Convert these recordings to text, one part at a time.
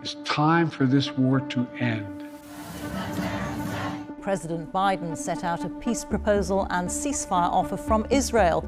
It's time for this war to end. President Biden set out a peace proposal and ceasefire offer from Israel.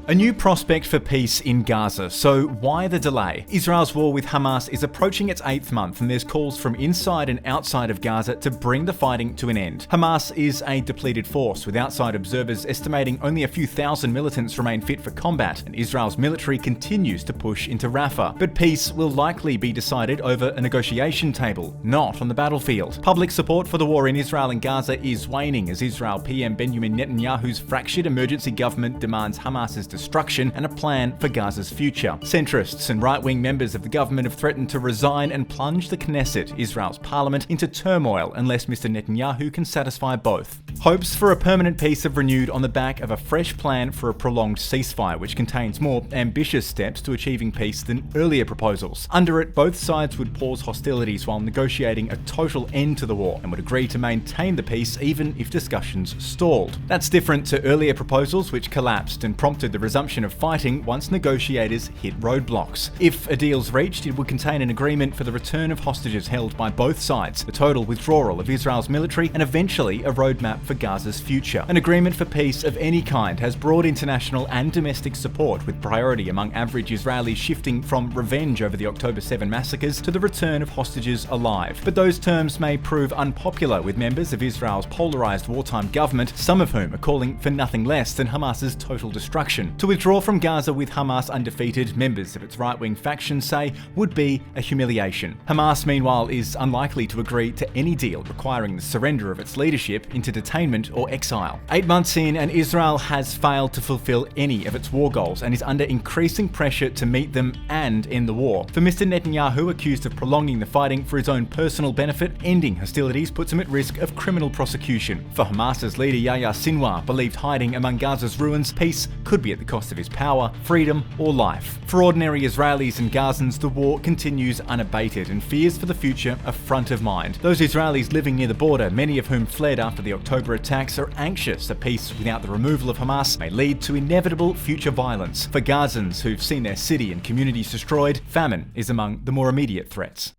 A new prospect for peace in Gaza. So why the delay? Israel's war with Hamas is approaching its 8th month, and there's calls from inside and outside of Gaza to bring the fighting to an end. Hamas is a depleted force, with outside observers estimating only a few thousand militants remain fit for combat, and Israel's military continues to push into Rafah. But peace will likely be decided over a negotiation table, not on the battlefield. Public support for the war in Israel and Gaza is waning as Israel PM Benjamin Netanyahu's fractured emergency government demands Hamas's destruction and a plan for Gaza's future. Centrists and right-wing members of the government have threatened to resign and plunge the Knesset, Israel's parliament, into turmoil unless Mr. Netanyahu can satisfy both. Hopes for a permanent peace have renewed on the back of a fresh plan for a prolonged ceasefire, which contains more ambitious steps to achieving peace than earlier proposals. Under it, both sides would pause hostilities while negotiating a total end to the war and would agree to maintain the peace even if discussions stalled. That's different to earlier proposals which collapsed and prompted the resumption of fighting once negotiators hit roadblocks. If a deal's reached, it would contain an agreement for the return of hostages held by both sides, the total withdrawal of Israel's military, and eventually a roadmap for Gaza's future. An agreement for peace of any kind has broad international and domestic support, with priority among average Israelis shifting from revenge over the October 7 massacres to the return of hostages alive. But those terms may prove unpopular with members of Israel's polarized wartime government, some of whom are calling for nothing less than Hamas's total destruction. To withdraw from Gaza with Hamas undefeated, members of its right-wing faction say, would be a humiliation. Hamas, meanwhile, is unlikely to agree to any deal requiring the surrender of its leadership into detainment or exile. 8 months in, and Israel has failed to fulfill any of its war goals and is under increasing pressure to meet them and end the war. For Mr. Netanyahu, accused of prolonging the fighting for his own personal benefit, ending hostilities puts him at risk of criminal prosecution. For Hamas's leader Yahya Sinwar, believed hiding among Gaza's ruins, peace could be at the cost of his power, freedom, or life. For ordinary Israelis and Gazans, the war continues unabated, and fears for the future are front of mind. Those Israelis living near the border, many of whom fled after the October attacks, are anxious a peace without the removal of Hamas may lead to inevitable future violence. For Gazans who've seen their city and communities destroyed, famine is among the more immediate threats.